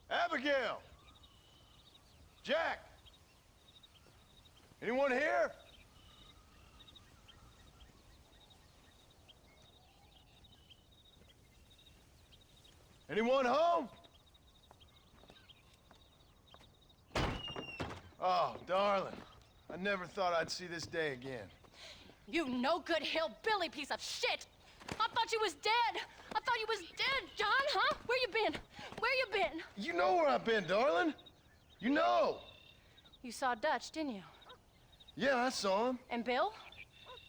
Abigail! Jack! Anyone here? Anyone home? Oh, darling. I never thought I'd see this day again. You no good hillbilly piece of shit! I thought you was dead! I thought you was dead, John, huh? Where you been? Where you been? You know where I've been, darling. You know. You saw Dutch, didn't you? Yeah, I saw him. And Bill?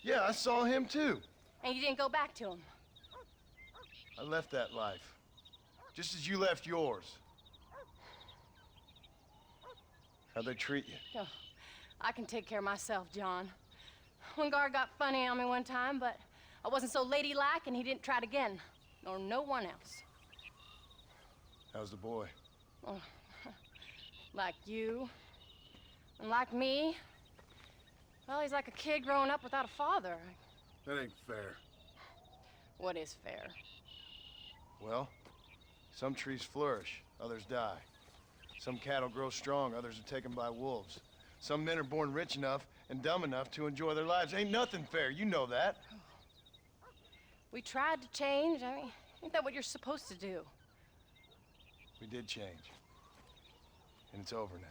Yeah, I saw him too. And you didn't go back to him? I left that life. Just as you left yours. How'd they treat you? Oh, I can take care of myself, John. One guard got funny on me one time, but I wasn't so ladylike and he didn't try it again. Nor no one else. How's the boy? Oh, like you. And like me. Well, he's like a kid growing up without a father. That ain't fair. What is fair? Well, some trees flourish, others die. Some cattle grow strong, others are taken by wolves. Some men are born rich enough and dumb enough to enjoy their lives. Ain't nothing fair, you know that. We tried to change. I mean, ain't that what you're supposed to do? We did change. And it's over now.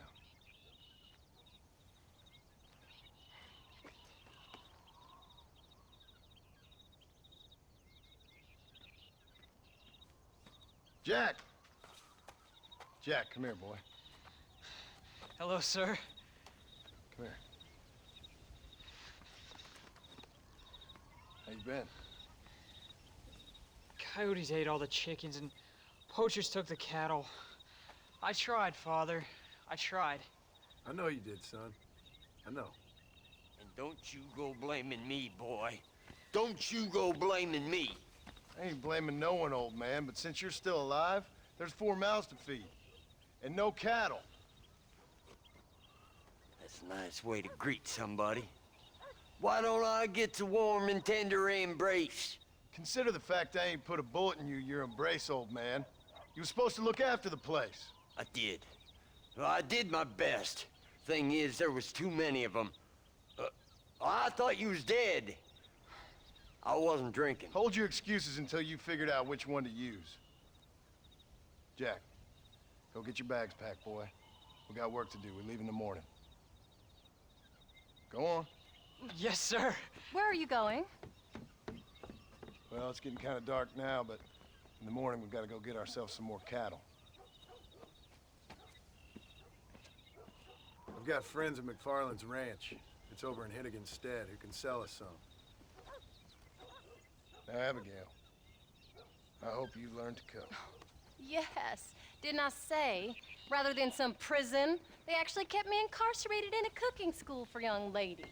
Jack! Jack, come here, boy. Hello, sir. Come here. How you been? Coyotes ate all the chickens and poachers took the cattle. I tried, Father. I tried. I know you did, son. I know. And don't you go blaming me, boy. Don't you go blaming me. I ain't blaming no one, old man, but since you're still alive, there's 4 mouths to feed. And no cattle. That's a nice way to greet somebody. Why don't I get a warm and tender embrace? Consider the fact I ain't put a bullet in your embrace, old man. You were supposed to look after the place. I did. Well, I did my best. Thing is, there was too many of them. I thought you was dead. I wasn't drinking. Hold your excuses until you figured out which one to use. Jack, go get your bags packed, boy. We got work to do. We leave in the morning. Go on. Yes, sir. Where are you going? Well, it's getting kind of dark now, but in the morning we've got to go get ourselves some more cattle. I've got friends at McFarland's ranch. It's over in Hennigan's stead who can sell us some. Now, Abigail, I hope you learn to cook. Yes. Didn't I say, rather than some prison, they actually kept me incarcerated in a cooking school for young ladies.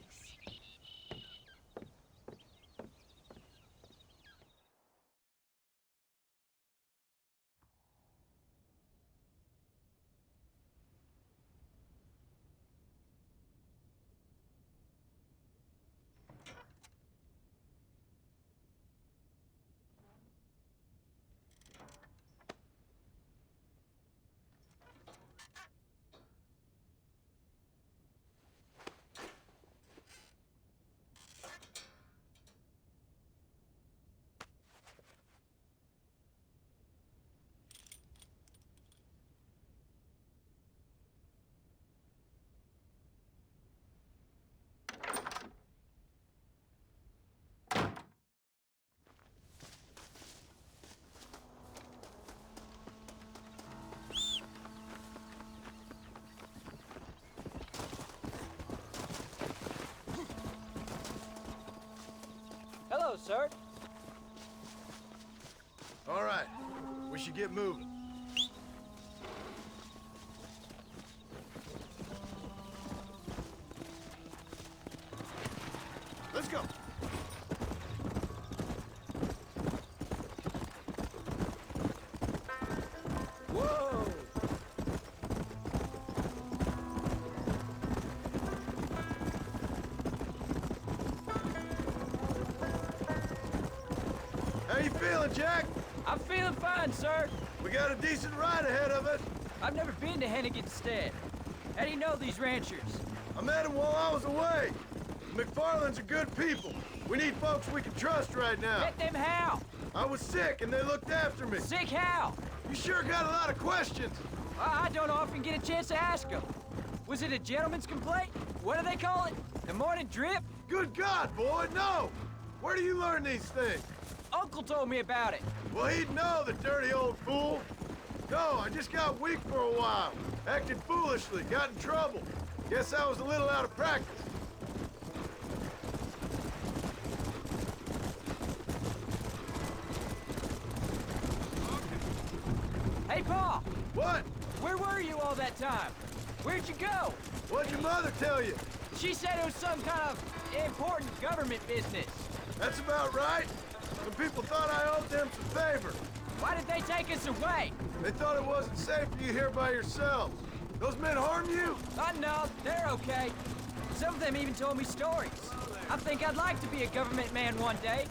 Hello, sir. All right, we should get moving. Let's go. Whoa! How you feeling, Jack? I'm feeling fine, sir. We got a decent ride ahead of us. I've never been to Hennigan's Stead. How do you know these ranchers? I met him while I was away. McFarland's are good people. We need folks we can trust right now. Met them how? I was sick and they looked after me. Sick how? You sure got a lot of questions. I don't often get a chance to ask them. Was it a gentleman's complaint? What do they call it? The morning drip? Good God, boy, no! Where do you learn these things? Uncle told me about it. Well, he'd know, the dirty old fool. No, I just got weak for a while. Acted foolishly, got in trouble. Guess I was a little out of practice. Hey, Pa! What? Where were you all that time? Where'd you go? What'd your mother tell you? She said it was some kind of important government business. That's about right. Some people thought I owed them some favor. Why did they take us away? They thought it wasn't safe for you here by yourselves. Those men harm you? No, they're okay. Some of them even told me stories. I think I'd like to be a government man one day.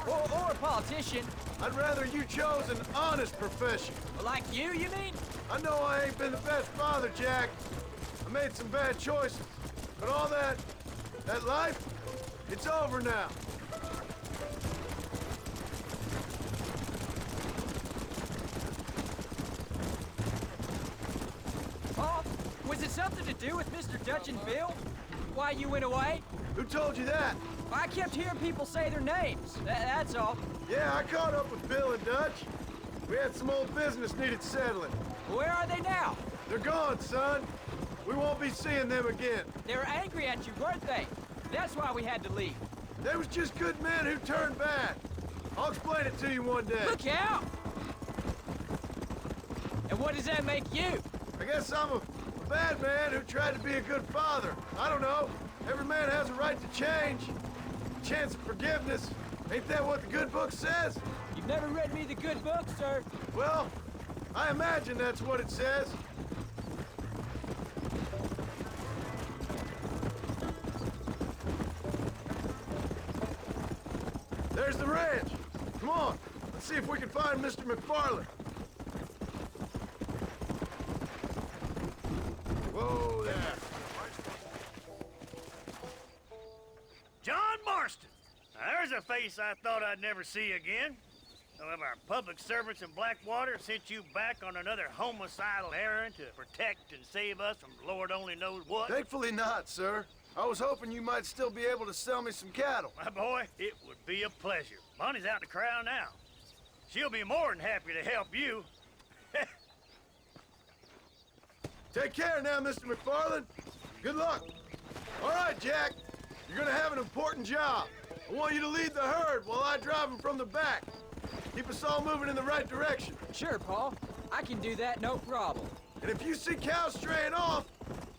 Or a politician. I'd rather you chose an honest profession. Like you mean? I know I ain't been the best father, Jack. I made some bad choices. But all that life, it's over now. Pa, was it something to do with Mr. Dutch and Bill? Why you went away? Who told you that? I kept hearing people say their names. That's all. Yeah, I caught up with Bill and Dutch. We had some old business needed settling. Where are they now? They're gone, son. We won't be seeing them again. They were angry at you, weren't they? That's why we had to leave. They was just good men who turned bad. I'll explain it to you one day. Look out! And what does that make you? I guess I'm a bad man who tried to be a good father. I don't know. Every man has a right to change. A chance of forgiveness. Ain't that what the good book says? You've never read me the good book, sir. Well, I imagine that's what it says. There's the ranch. Come on, let's see if we can find Mr. McFarland. Whoa there. John Marston. Now, there's a face I thought I'd never see again. Some of our public servants in Blackwater sent you back on another homicidal errand to protect and save us from Lord only knows what. Thankfully not, sir. I was hoping you might still be able to sell me some cattle. My boy, it would be a pleasure. Bonnie's out in the crowd now. She'll be more than happy to help you. Take care now, Mr. McFarland. Good luck. All right, Jack. You're gonna have an important job. I want you to lead the herd while I drive them from the back. Keep us all moving in the right direction. Sure, Paul. I can do that, no problem. And if you see cows straying off,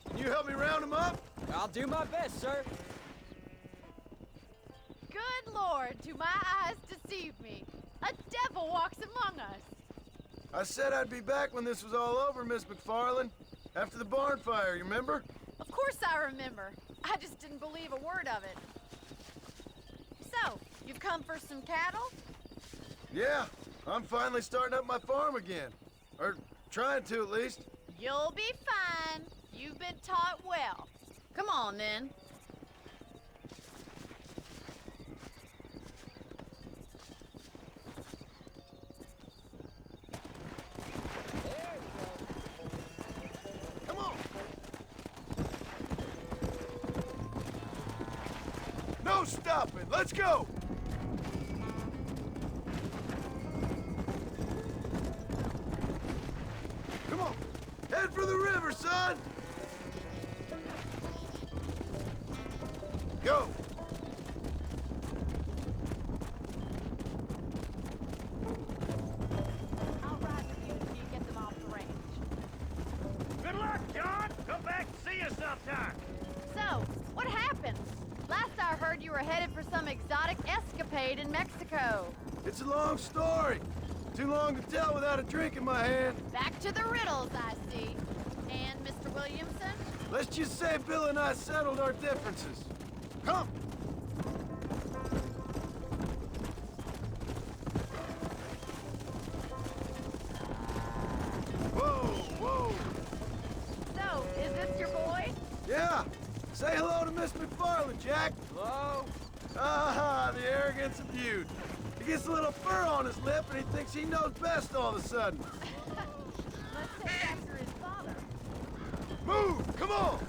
can you help me round them up? I'll do my best, sir. Good Lord, do my eyes deceive me? A devil walks among us. I said I'd be back when this was all over, Miss McFarland. After the barn fire, you remember? Of course I remember. I just didn't believe a word of it. So, you've come for some cattle? Yeah, I'm finally starting up my farm again. Or trying to, at least. You'll be fine. You've been taught well. Come on, then. Come on! No stopping! Let's go! Come on! Head for the river, son! Go! I'll ride with you until you get them off the range. Good luck, John. Come back and see us sometime. So, what happened? Last I heard you were headed for some exotic escapade in Mexico. It's a long story. Too long to tell without a drink in my hand. Back to the riddles, I see. And Mr. Williamson? Let's just say Bill and I settled our differences. Come! Whoa, whoa! Yeah. Say hello to Miss McFarland, Jack. Hello? Ah, the arrogance of youth. He gets a little fur on his lip and he thinks he knows best all of a sudden. Let's take after his father. Move! Come on!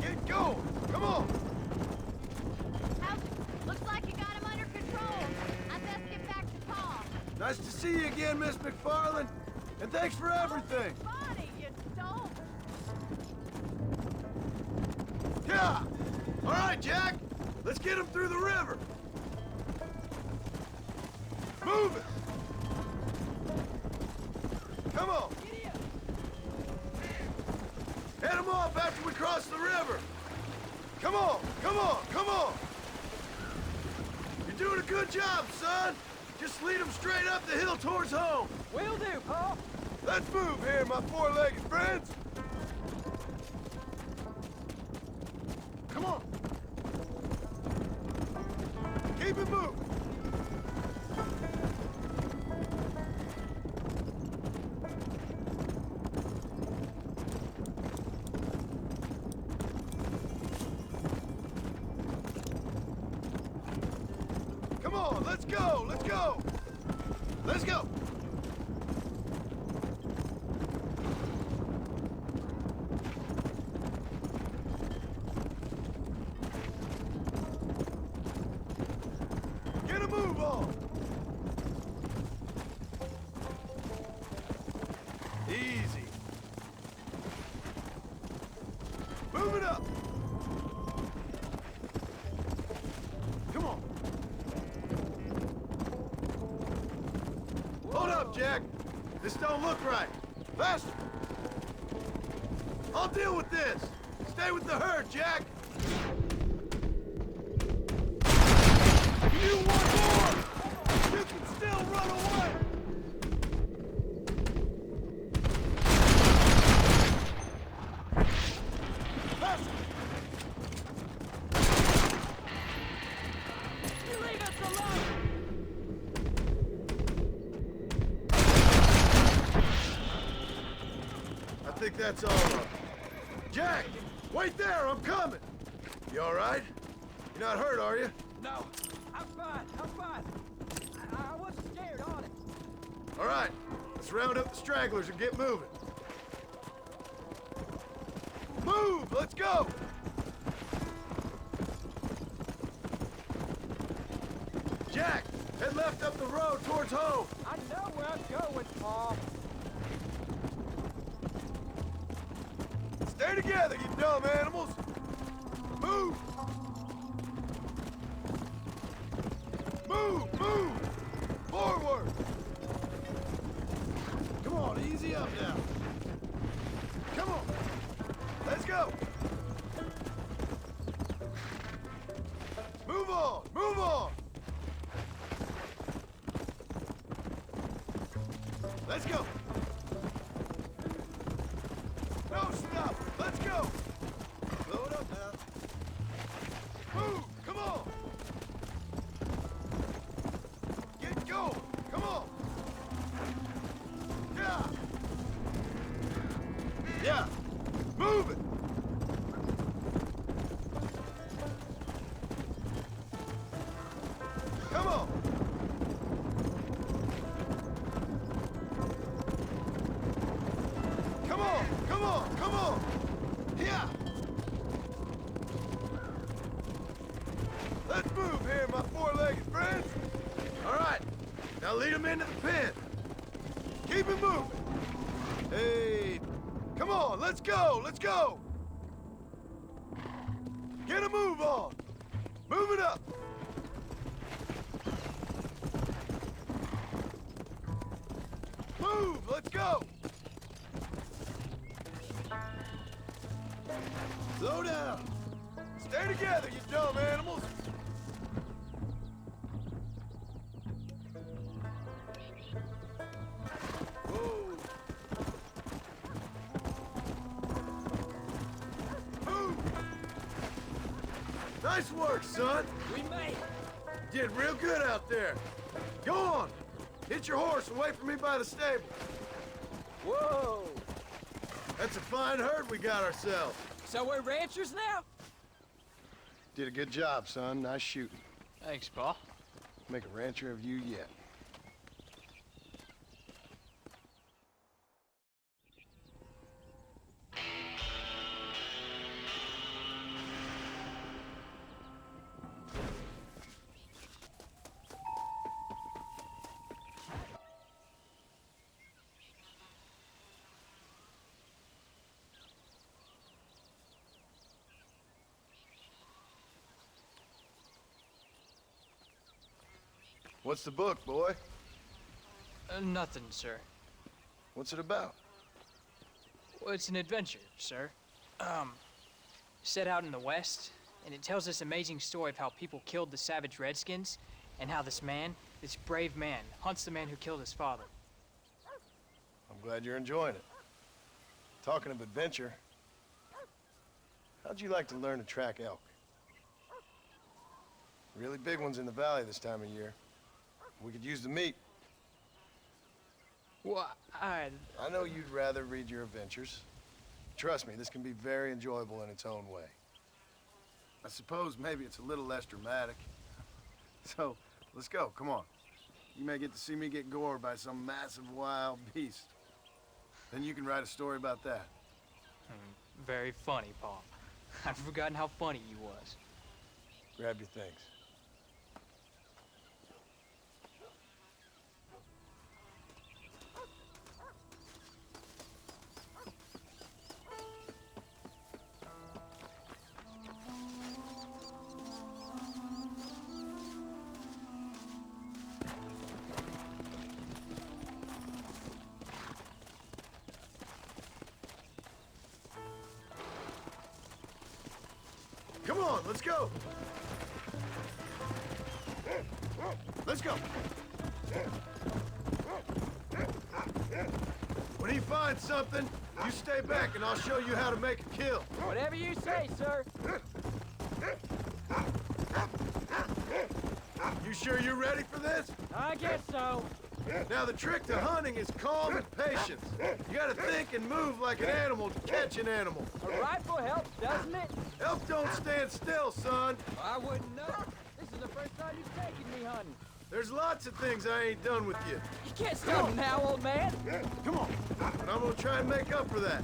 Get going! Come on! How's it? Looks like you got him under control. I best get back to Paul. Nice to see you again, Miss McFarland. And thanks for everything. Bonnie, you don't. Yeah! All right, Jack. Let's get him through the river. Move it! Come on. Head him off after we cross the river. Come on, come on, come on. You're doing a good job, son. Just lead him straight up the hill towards home. Will do, Paul. Let's move here, my four-legged friends. Come on. Keep it moving. Come on, let's go, let's go. Let's go. Get a move on. Easy. Move it up. Come on. Hold up, Jack. This don't look right. Faster. I'll deal with this. Stay with the herd, Jack. You want more? You can still run away. Faster. You leave us alone! I think that's all of them. Jack, wait there, I'm coming. You all right? You're not hurt, are you? No, I'm fine, I'm fine. I wasn't scared, honest. All right, let's round up the stragglers and get moving. Move, let's go. Jack, head left up the road towards home. I know where I'm going, Paul. Stay together, you dumb animals. Move. Move, move. Forward. Come on, easy up now. Come on. Let's go. Move on, move on. Let's go. No, stop. Let's go. Load up now. Move. Come on. Get going. Come on. Yeah. Yeah. Move it. Come on. Come on, come on, come on! Yeah! Let's move here, my four-legged friends! All right, now lead them into the pen. Keep it moving. Hey, come on, let's go, let's go! Get a move on! Move it up! Move, let's go! Slow down. Stay together, you dumb animals. Whoa. Move. Nice work, son. We made it. Did real good out there. Go on. Hit your horse and wait for me by the stable. Whoa! That's a fine herd we got ourselves. So we're ranchers now? Did a good job, son. Nice shooting. Thanks, Pa. Make a rancher of you yet. What's the book, boy? Nothing, sir. What's it about? Well, it's an adventure, sir. Set out in the West, and it tells this amazing story of how people killed the savage Redskins, and how this man, this brave man, hunts the man who killed his father. I'm glad you're enjoying it. Talking of adventure, how'd you like to learn to track elk? Really big ones in the valley this time of year. We could use the meat. Well, I know you'd rather read your adventures. Trust me, this can be very enjoyable in its own way. I suppose maybe it's a little less dramatic. So, let's go, come on. You may get to see me get gored by some massive wild beast. Then you can write a story about that. Very funny, Pa. I've forgotten how funny you was. Grab your things. Come on, let's go. Let's go. When he finds something, you stay back and I'll show you how to make a kill. Whatever you say, sir. You sure you're ready for this? I guess so. Now the trick to hunting is calm and patience. You gotta think and move like an animal to catch an animal. A rifle helps, doesn't it? Elk don't stand still, son. I wouldn't know. This is the first time you've taken me hunting. There's lots of things I ain't done with you. You can't stop now, old man. Come on. And I'm gonna try and make up for that.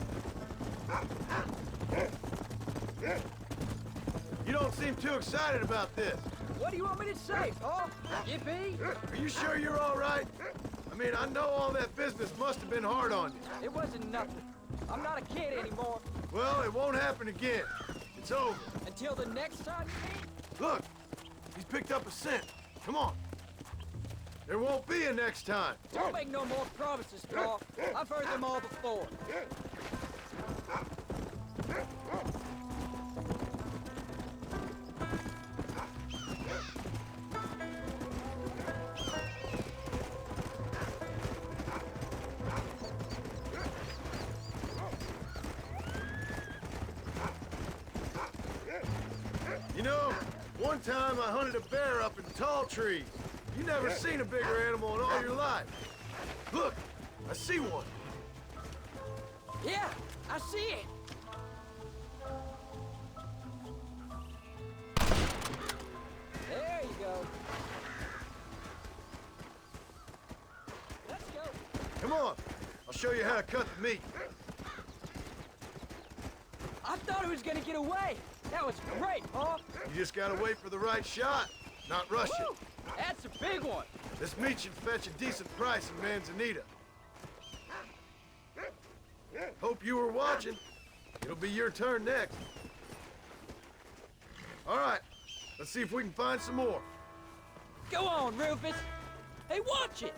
You don't seem too excited about this. What do you want me to say, Paul? Yippee? Are you sure you're all right? I mean, I know all that business must have been hard on you. It wasn't nothing. I'm not a kid anymore. Well, it won't happen again. It's over. Until the next time you meet? Look, he's picked up a scent. Come on. There won't be a next time. Don't make no more promises, Paul. I've heard them all before. You know, one time I hunted a bear up in tall trees. You never seen a bigger animal in all your life. Look, I see one. Yeah, I see it. There you go. Let's go. Come on, I'll show you how to cut the meat. I thought he was gonna get away. That was great, Paul. You just gotta wait for the right shot, not rush Woo! it. That's a big one. This meat should fetch a decent price in Manzanita. Hope you were watching. It'll be your turn next. All right, let's see if we can find some more. Go on, Rufus. Hey, watch it.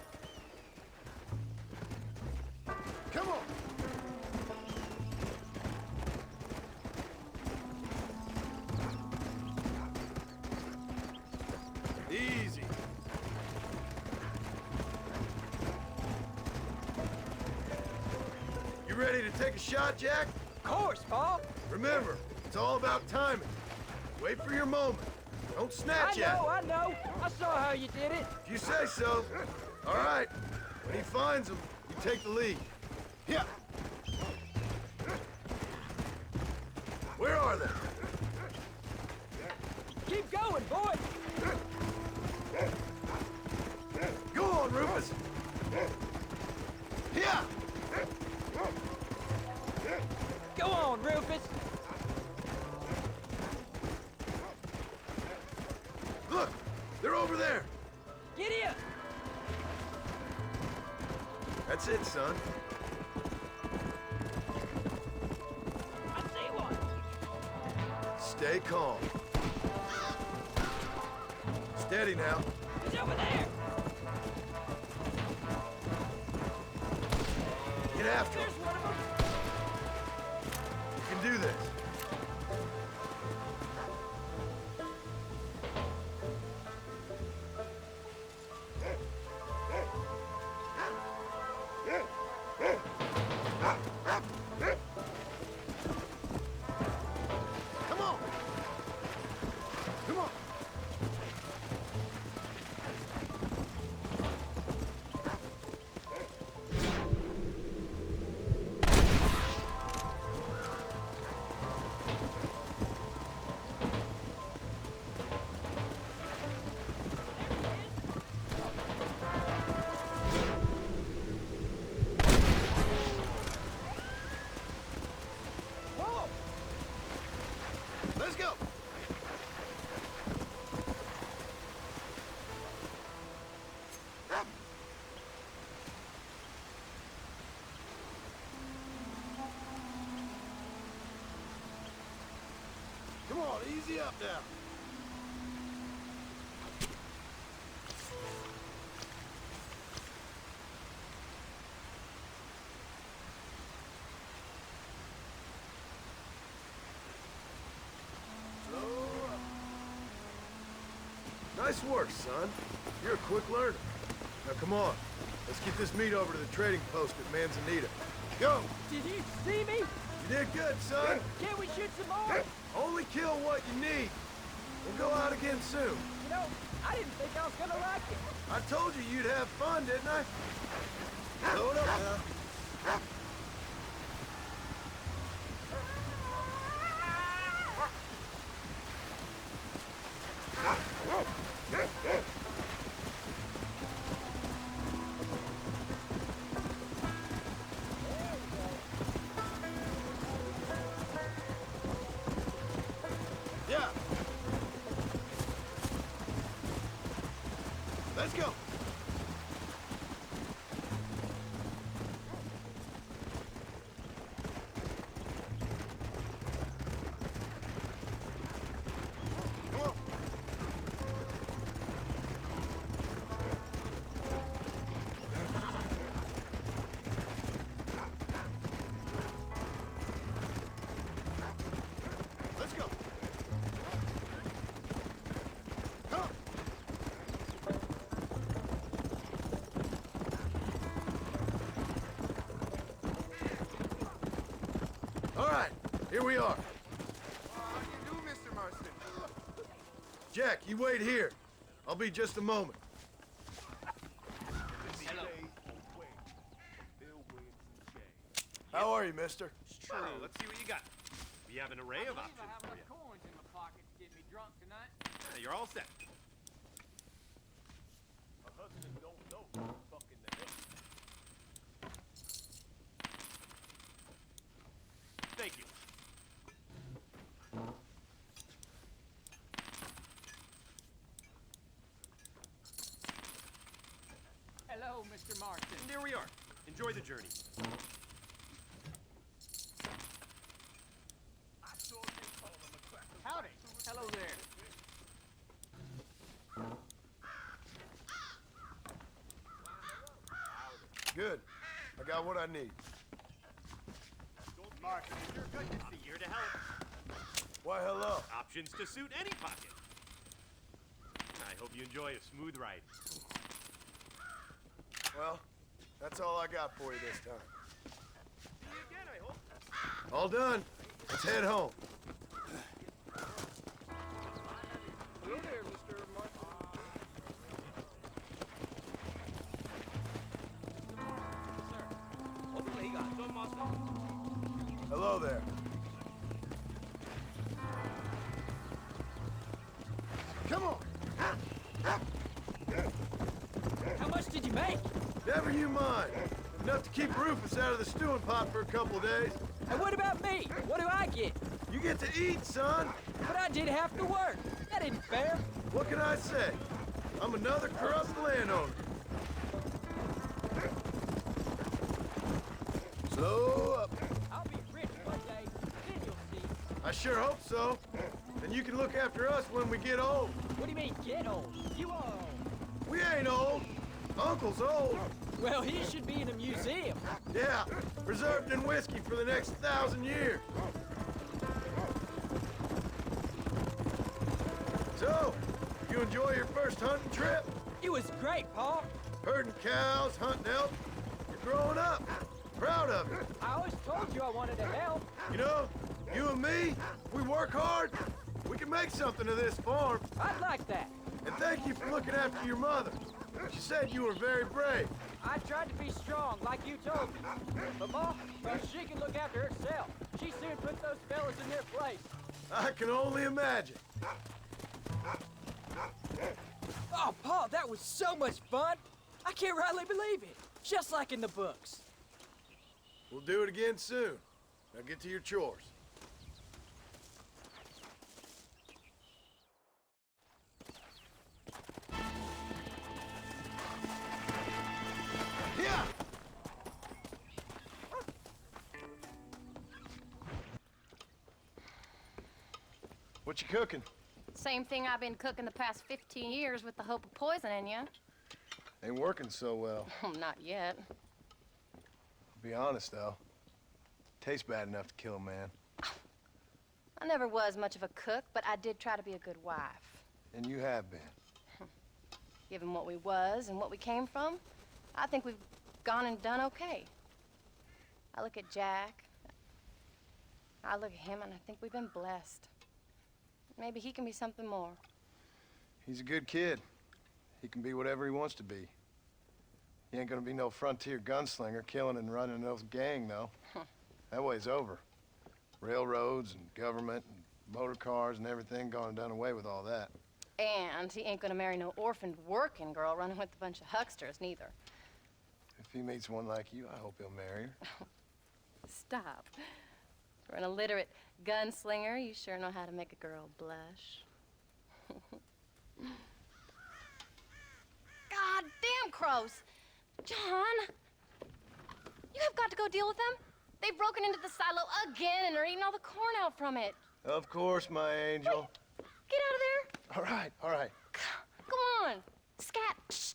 Come on. Easy. You ready to take a shot, Jack? Of course, Paul. Remember, it's all about timing. Wait for your moment. Don't snatch at it. I know. I saw how you did it. If you say so. All right. When he finds them, you take the lead. Yeah. are they? Keep going, boy! Go on, Rufus! Yeah! Go on, Rufus! Look! They're over there! Get here! That's it, son. I see one! Stay calm. Steady now. He's over there! Get after There's him. one of them! You can do this. Come on! Come on! Whoa! Let's go! Come on, easy up now. Nice work, son. You're a quick learner. Now come on. Let's get this meat over to the trading post at Manzanita. Go! Did you see me? You did good, son. Can't we shoot some more? Only kill what you need. We'll go out again soon. You know, I didn't think I was gonna like it. I told you you'd have fun, didn't I? Load up now. Yeah. Let's go. Come on. Let's go. Come. All right, here we are. How do you do, Mr. Marston? Jack, you wait here. I'll be just a moment. How are you, mister? True. Let's see what you got. We have an array of options for you. coins in my pocket to get me drunk tonight. Now, you're all set. Thank you. Hello, Mr. Marston. And there we are. Enjoy the journey. Howdy. Hello there. Good. I got what I need. Marston, you're good to see. Here to help. Why, hello. Options to suit any pocket. I hope you enjoy a smooth ride. Well, that's all I got for you this time. See you again, I hope. All done. Let's head home. Hello there, Mr. Marston. Hello there. Never you mind. Enough to keep Rufus out of the stewing pot for a couple of days. And what about me? What do I get? You get to eat, son. But I did half the work. That isn't fair. What can I say? I'm another corrupt landowner. Slow up. I'll be rich one day. Then you'll see. I sure hope so. And you can look after us when we get old. What do you mean, get old? You are old. We ain't old. Uncle's old. Well, he should be in a museum. Yeah, preserved in whiskey for the next 1,000 years. So, you enjoy your first hunting trip? It was great, Pa. Herding cows, hunting elk. You're growing up. Proud of you. I always told you I wanted to help. You know, you and me, we work hard. We can make something of this farm. I'd like that. And thank you for looking after your mother. She said you were very brave. I tried to be strong, like you told me. But Ma, well, she can look after herself. She soon put those fellas in their place. I can only imagine. Oh, Pa, that was so much fun. I can't rightly believe it. Just like in the books. We'll do it again soon. Now get to your chores. Yeah! What you cooking? Same thing I've been cooking the past 15 years with the hope of poisoning you. Ain't working so well. Not yet. Be honest, though. Tastes bad enough to kill a man. I never was much of a cook, but I did try to be a good wife. And you have been. Given what we was and what we came from, I think we've gone and done okay. I look at Jack. I look at him, and I think we've been blessed. Maybe he can be something more. He's a good kid. He can be whatever he wants to be. He ain't gonna be no frontier gunslinger killing and running no gang, though. That way's over. Railroads and government and motor cars and everything gone and done away with all that. And he ain't gonna marry no orphaned working girl running with a bunch of hucksters, neither. If he meets one like you, I hope he'll marry her. Stop. For an illiterate gunslinger, you sure know how to make a girl blush. God damn crows! John! You have got to go deal with them. They've broken into the silo again and are eating all the corn out from it. Of course, my angel. Get out of there. All right, all right. Come on. Scat. Shh.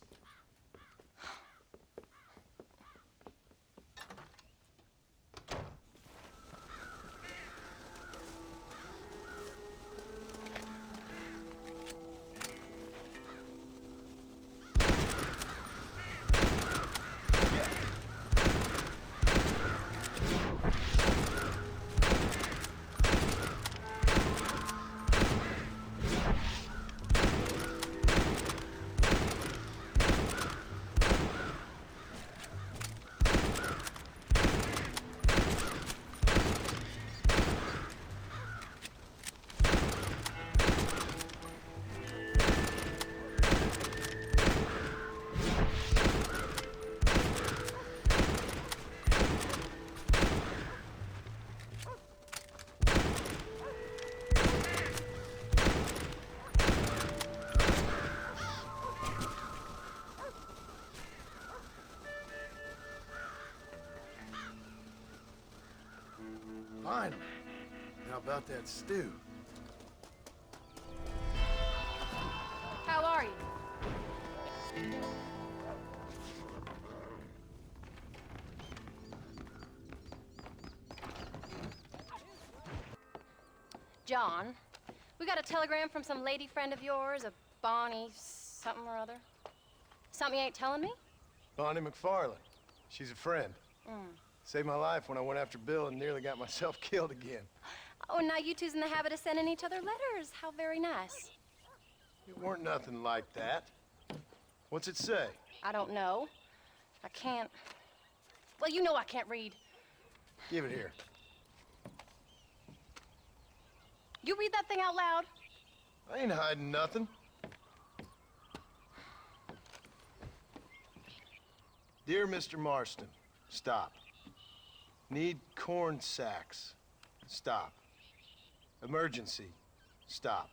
Finally. How about that stew? How are you? John, we got a telegram from some lady friend of yours, a Bonnie something or other. Something you ain't telling me? Bonnie McFarland. She's a friend. Saved my life when I went after Bill and nearly got myself killed again. Oh, and now you two's in the habit of sending each other letters. How very nice. It weren't nothing like that. What's it say? I don't know. I can't. Well, you know I can't read. Give it here. You read that thing out loud. I ain't hiding nothing. Dear Mr. Marston, stop. Need corn sacks. Stop. Emergency. Stop.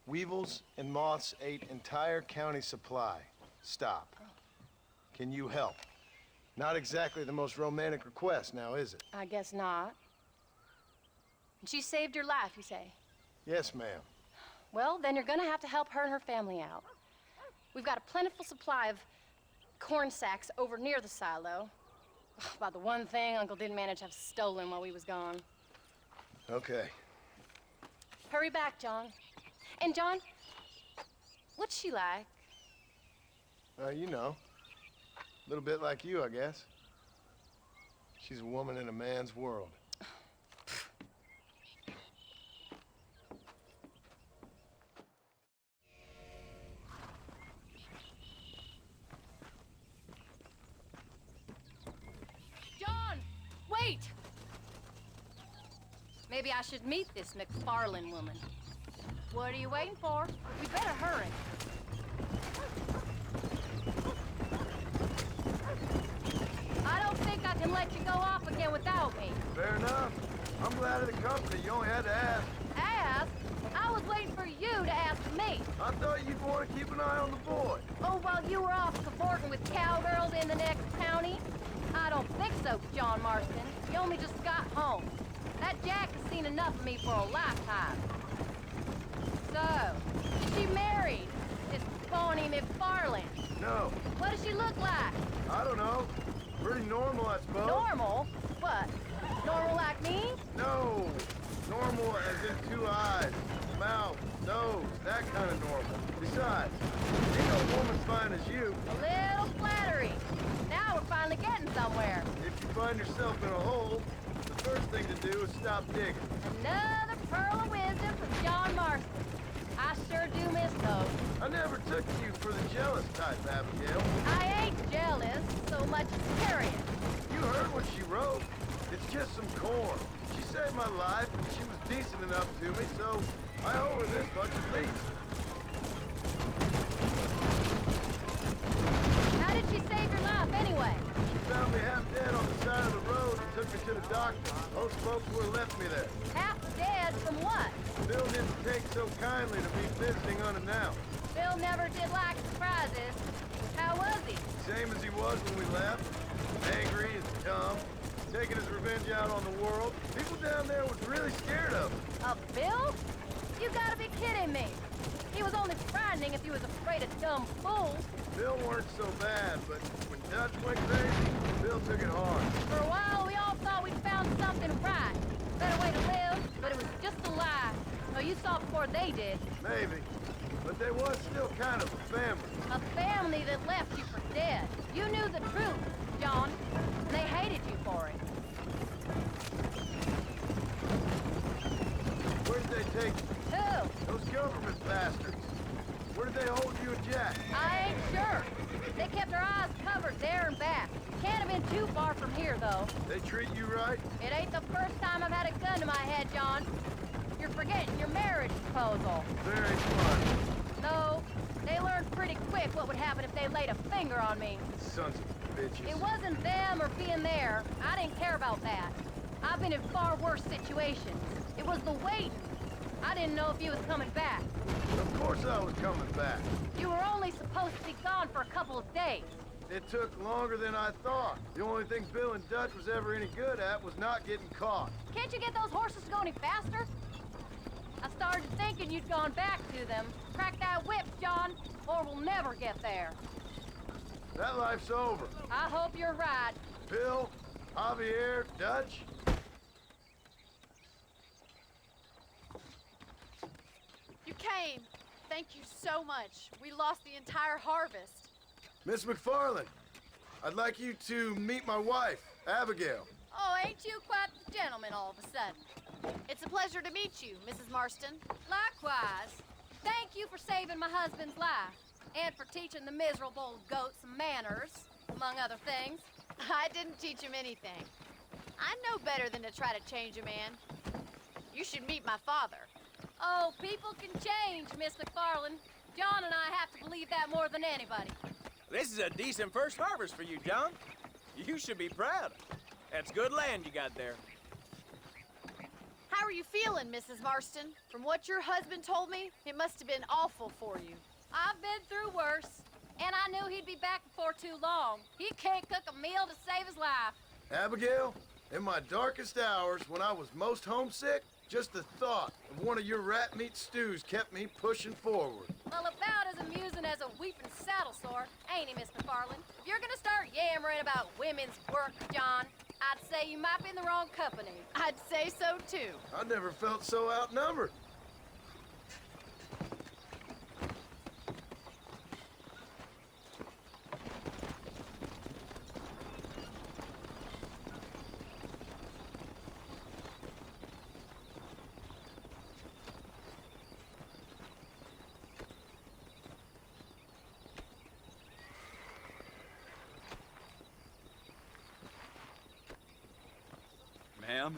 Weevils and moths ate entire county supply. Stop. Can you help? Not exactly the most romantic request, now is it? I guess not. She saved your life, you say? Yes, ma'am. Well, then you're gonna have to help her and her family out. We've got a plentiful supply of corn sacks over near the silo. About the one thing Uncle didn't manage to have stolen while we was gone. Okay. Hurry back, John. And John, what's she like? You know. A little bit like you, I guess. She's a woman in a man's world. John, wait! Maybe I should meet this McFarlane woman. What are you waiting for? We better hurry. I don't think I can let you go off again without me. Fair enough. I'm glad of the company. You only had to ask. Ask? I was waiting for you to ask me. I thought you'd want to keep an eye on the boy. Oh, while you were off cavorting with cowgirls in the next county? I don't think so, John Marston. You only just got home. That Jack has seen enough of me for a lifetime. So, is she married? This Bonnie McFarlane? No, What does she look like? I don't know. Pretty normal, I suppose. Normal? What? Normal like me? No. Normal as in 2 eyes, mouth, nose, that kind of normal. Besides, ain't no woman fine as you. A little flattery. Now we're finally getting somewhere. If you find yourself in a hole, the first thing to do is stop digging. Another pearl of wisdom from John Marston. I sure do miss those. I never took you for the jealous type, Abigail. I ain't jealous so much as curious. You heard what she wrote. It's just some corn. She saved my life, and she was decent enough to me, so I owe her this much at least. How did she save your life anyway? She found me half dead on the side of the road and took me to the doctor. Most folks would have left me there. Half dead from what? Bill didn't take so kindly to me visiting unannounced. Bill never did like surprises. How was he? Same as he was when we left. Angry and dumb. Taking his revenge out on the world. People down there was really scared of him. A Bill? You gotta be kidding me. He was only frightening if he was afraid of dumb fools. Bill weren't so bad, but when Dutch went crazy, Bill took it hard. For a while, we all thought we'd found something right. Better way to live, but it was just a lie. No, you saw before they did. Maybe. But they was still kind of a family. A family that left you for dead. You knew the truth, John, and they hated you for it. Where did they take you? Who? Those government bastards. Where did they hold you and Jack? I ain't sure. They kept their eyes covered there and back. Can't have been too far from here, though. They treat you right? It ain't the first time I've had a gun to my head, John. You're forgetting your marriage proposal. Very smart. No, they learned pretty quick what would happen if they laid a finger on me. Sons of bitches. It wasn't them or being there. I didn't care about that. I've been in far worse situations. It was the waiting. I didn't know if you was coming back. Of course I was coming back. You were only supposed to be gone for a couple of days. It took longer than I thought. The only thing Bill and Dutch was ever any good at was not getting caught. Can't you get those horses to go any faster? I started thinking you'd gone back to them. Crack that whip, John, or we'll never get there. That life's over. I hope you're right. Bill, Javier, Dutch. You came. Thank you so much. We lost the entire harvest. Miss McFarlane, I'd like you to meet my wife, Abigail. Oh, ain't you quite the gentleman all of a sudden? It's a pleasure to meet you, Mrs. Marston. Likewise. Thank you for saving my husband's life, and for teaching the miserable goat some manners, among other things. I didn't teach him anything. I know better than to try to change a man. You should meet my father. Oh, people can change, Miss McFarlane. John and I have to believe that more than anybody. This is a decent first harvest for you, John. You should be proud. That's good land you got there. How are you feeling, Mrs. Marston? From what your husband told me, it must have been awful for you. I've been through worse, and I knew he'd be back before too long. He can't cook a meal to save his life. Abigail, in my darkest hours, when I was most homesick, just the thought of one of your rat meat stews kept me pushing forward. Well, about as amusing as a weeping saddle sore, ain't he, Miss McFarland? If you're gonna start yammering about women's work, John, I'd say you might be in the wrong company. I'd say so, too. I never felt so outnumbered. Ma'am?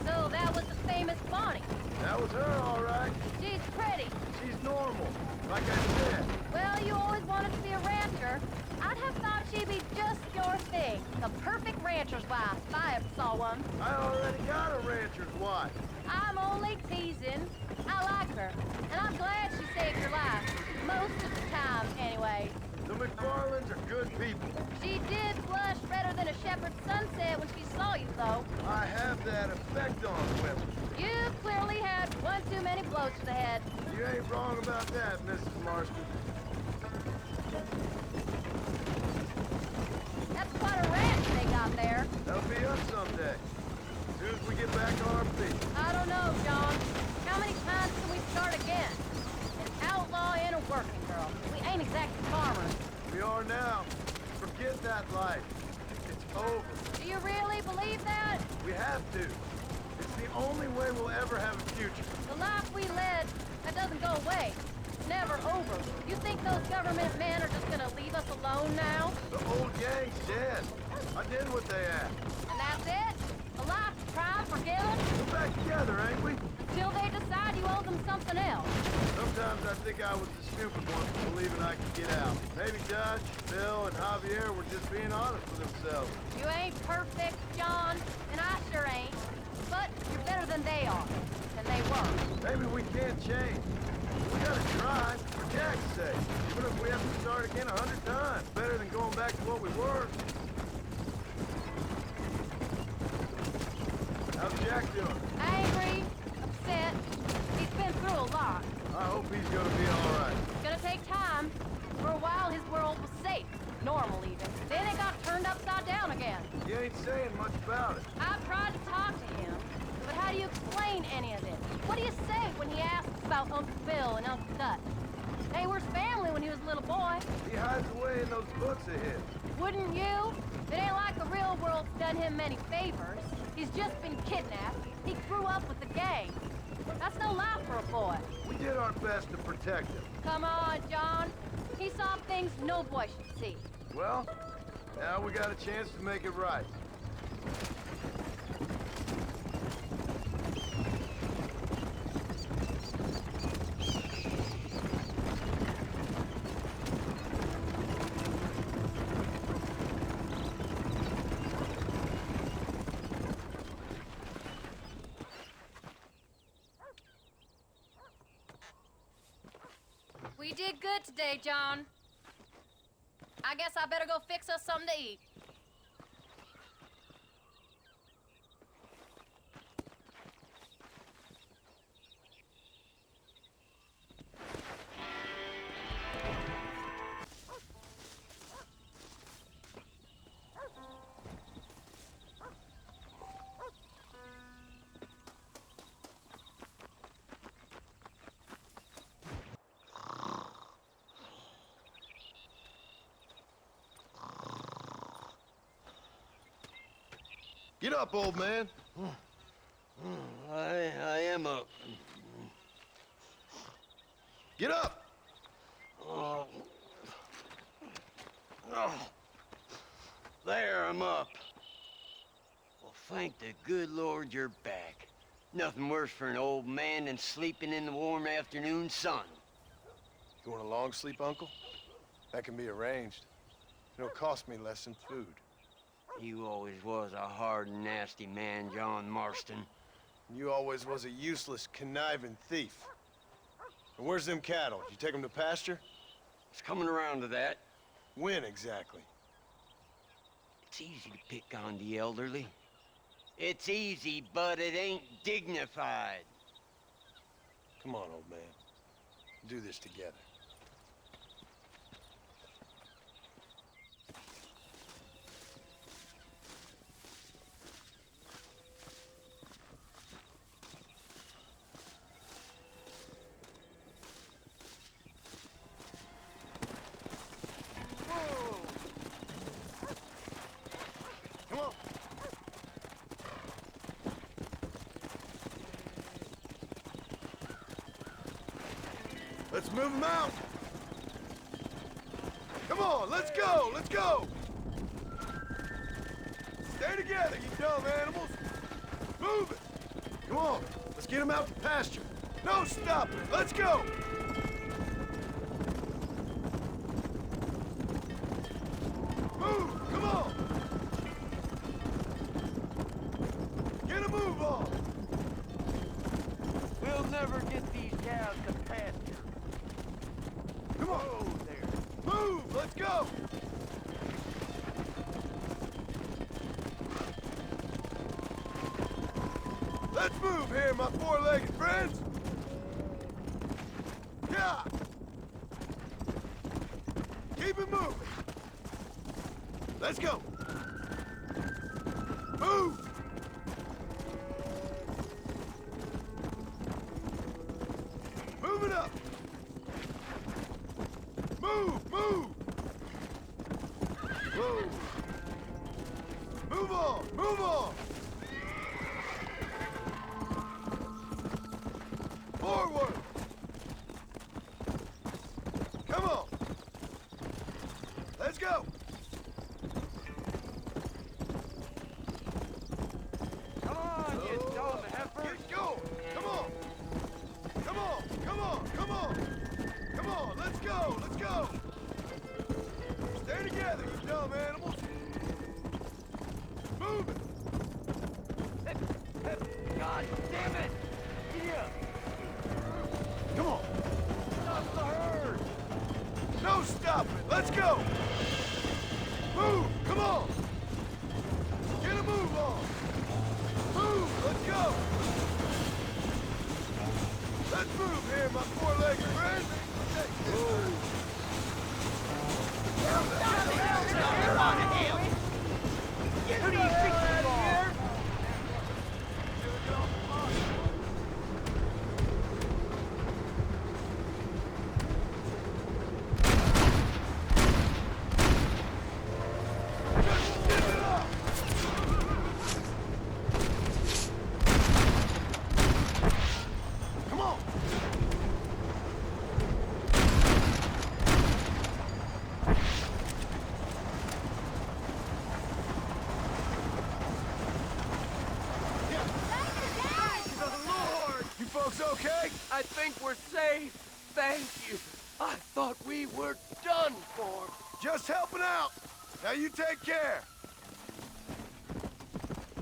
So that was the famous Bonnie. That was her, all right. She's pretty. She's normal, like I said. Well, you always wanted to be a rancher. I'd have thought she'd be just your thing. The perfect rancher's wife, if I ever saw one. I already got a rancher's wife. I'm only teasing. I like her, and I'm glad she saved your life. Most of the time, anyway. The McFarlands are good people. She did blush redder than a shepherd's sunset when she saw you, though. I have that effect on women. You clearly had one too many blows to the head. You ain't wrong about that, Mrs. Marston. That's quite a ranch they got there. That'll be us someday. As soon as we get back on our feet. I don't know, John. How many times can we start again? An outlaw and a working girl. We ain't exactly farmers. We are now. Forget that life. It's over. Do you really believe that? We have to. It's the only way we'll ever have a future. The life we led, that doesn't go away. It's never over. You think those government men are just gonna leave us alone now? The old gang's dead. I did what they asked. And that's it? A life of crime forgiven? We're back together, ain't we? Till they decide you owe them something else. Sometimes I think I was the stupid one for believing I could get out. Maybe Dutch, Bill, and Javier were just being honest with themselves. You ain't perfect, John, and I sure ain't. But you're better than they are. And they were. Maybe we can't change. We gotta try, for Jack's sake. Even if we have to start again 100 times. Better than going back to what we were. How's Jack doing? Angry, upset. He's been through a lot. I hope he's gonna be all right. It's gonna take time. For a while, his world was safe. Normal, even. Then it got turned upside down again. You ain't saying much about it. I've tried to talk to him, but how do you explain any of it? What do you say when he asks about Uncle Bill and Uncle Dutch? They were his family when he was a little boy. He hides away in those books of his. Wouldn't you? It ain't like the real world's done him many favors. He's just been kidnapped. He grew up with the gang. That's no life for a boy. We did our best to protect him. Come on, John. He saw things no boy should see. Well, now we got a chance to make it right. We did good today, John. I guess I better go fix us something to eat. Get up, old man. I am up. Get up! Oh. Oh. There, I'm up. Well, thank the good Lord you're back. Nothing worse for an old man than sleeping in the warm afternoon sun. You want a long sleep, Uncle? That can be arranged. It'll cost me less than food. You always was a hard and nasty man, John Marston. You always was a useless, conniving thief. And where's them cattle? You take them to pasture? It's coming around to that. When exactly? It's easy to pick on the elderly. It's easy, but it ain't dignified. Come on, old man. Do this together. Come on. Let's move them out. Come on, let's go, let's go. Stay together, you dumb animals. Move it. Come on, let's get them out to pasture. No stopping, let's go. Move, come on. Get a move on. We'll never get these cows to pasture. Come on. Oh, there. Move, let's go. Let's move here, my four-legged friends. Yeah. Keep it moving. Let's go. Move. Move it up. Move, move. Whoa. Move on, move on. Forward. Come on. Let's go. Come on, you dumb heifer. Get going. Come on. Come on, come on, come on. Come on, let's go, let's go. Stay together, you dumb animals. Move it. God damn it! Yeah. Come on. Stop the herd! No stopping. Let's go. Move. Come on. Get a move on. Move. Let's go. Let's move here, my four-legged friend. Take this. Who do you think you are? Just give it up. Come on. You folks okay? I think we're safe. Thank you. I thought we were done for. Just helping out. Now you take care.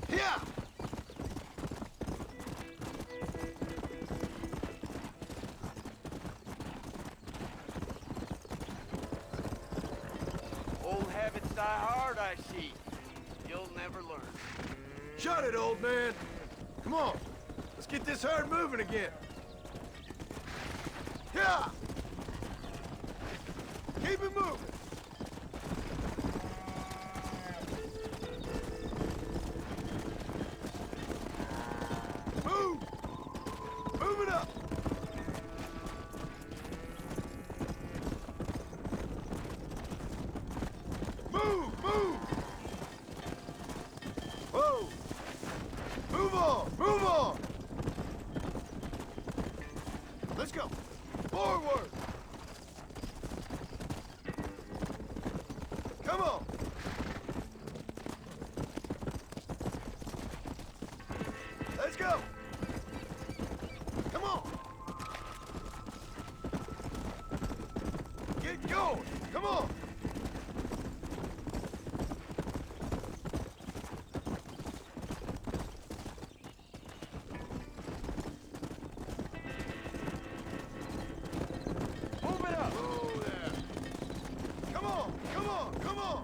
Yeah. Old habits die hard, I see. You'll never learn. Shut it, old man. Come on. Let's get this herd moving again. Yeah. Keep it moving. Move. Move it up. Move, move. Whoa. Move on, move on. Let's go. Forward. Come on. Let's go. Come on. Get going. Come on. Move it up. Oh, there. Come on. Come on. Come on.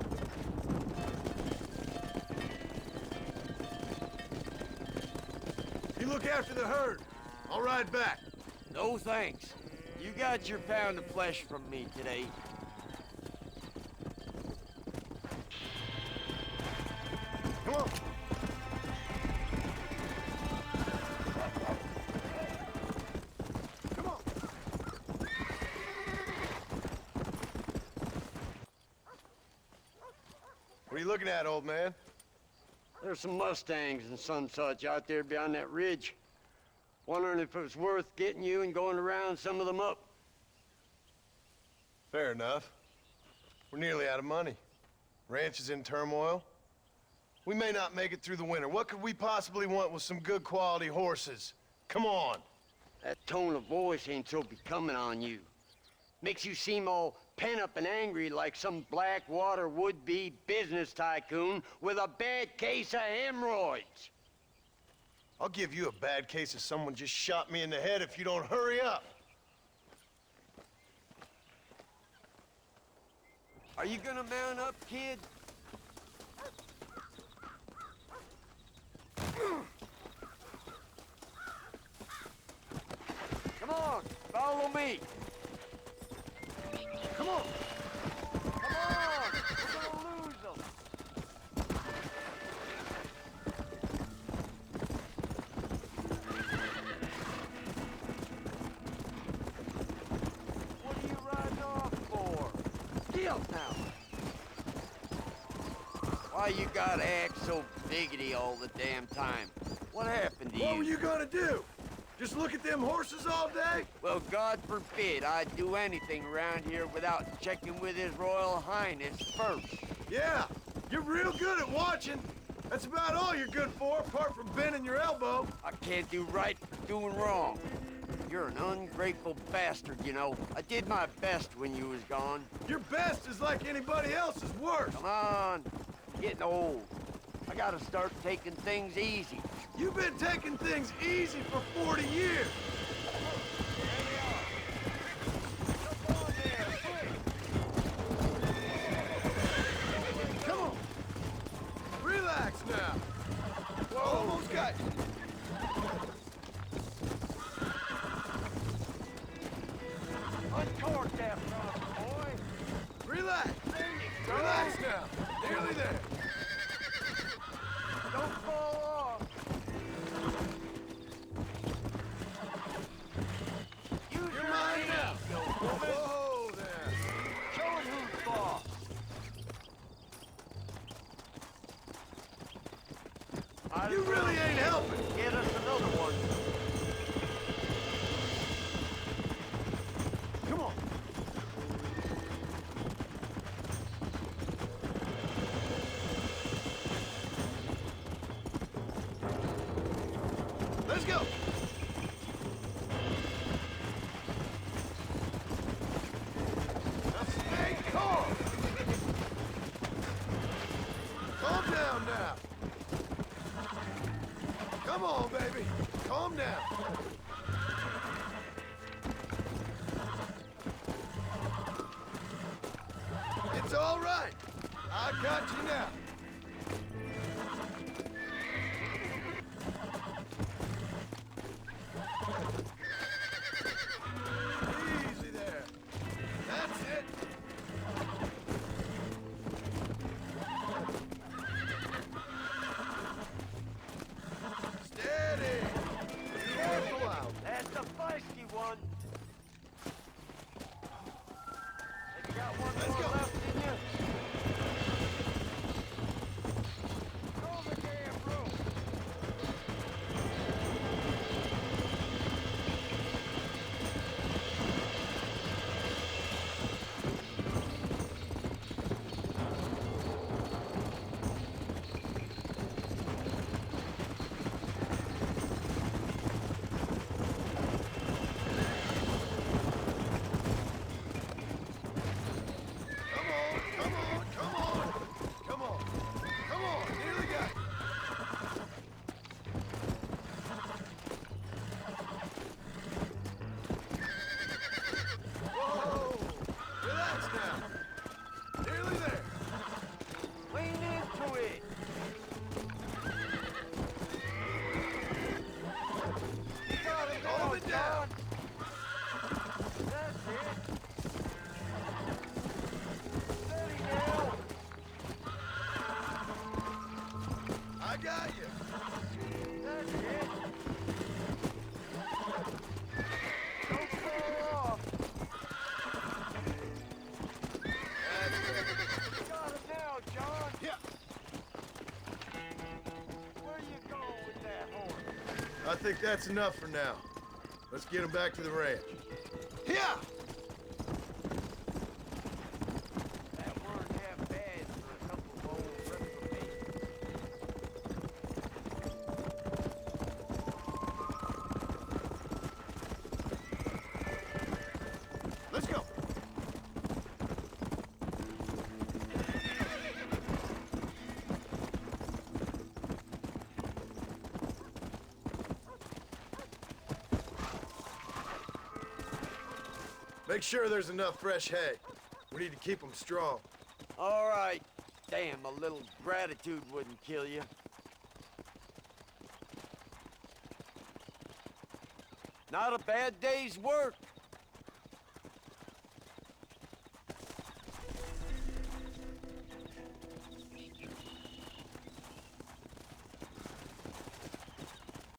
You look after the herd. I'll ride back. No thanks. You got your pound of flesh from me today. Come on. Come on. What are you looking at, old man? There's some Mustangs and some such out there beyond that ridge. Wondering if it was worth getting you and going around some of them up. Fair enough. We're nearly out of money. Ranch is in turmoil. We may not make it through the winter. What could we possibly want with some good quality horses? Come on. That tone of voice ain't so becoming on you. Makes you seem all pent up and angry like some Blackwater would-be business tycoon with a bad case of hemorrhoids. I'll give you a bad case of someone just shot me in the head if you don't hurry up. Are you gonna mount up, kid? Come on, follow me. Come on. Come on, we're gonna lose them. What are you riding off for? Deal now. Why you gotta act so biggity all the damn time? What happened to you? What were you gonna do? Just look at them horses all day? Well, God forbid I'd do anything around here without checking with His Royal Highness first. Yeah, you're real good at watching. That's about all you're good for, apart from bending your elbow. I can't do right for doing wrong. You're an ungrateful bastard, you know. I did my best when you was gone. Your best is like anybody else's worst. Come on, I'm getting old. I gotta start taking things easy. You've been taking things easy for 40 years. Come on. Relax now. Almost got you. Uncork that front, boy. Relax. Relax now. Nearly there. Don't fall off. Use You're your mine feet, now. you woman. Whoa there. Show 'em who's boss. You really ain't helping. Get us another one. Come on. Let's go. Now stay calm. Calm down now. Come on, baby. Calm down. It's all right. I got you now. Easy there. That's it. Steady. Careful out. That's the feisty one. Have you got one Let's more go. left in you? Throw the damn rope. it down! That's it. Steady now. I got you! That's it. Don't fall off. Got him now, John. Yeah. Where you going with that horse? I think that's enough for now. Let's get him back to the ranch. Yeah! That weren't half bad for a couple of old reprobates. Let's go! Make sure there's enough fresh hay. We need to keep them strong. All right. Damn, a little gratitude wouldn't kill you. Not a bad day's work.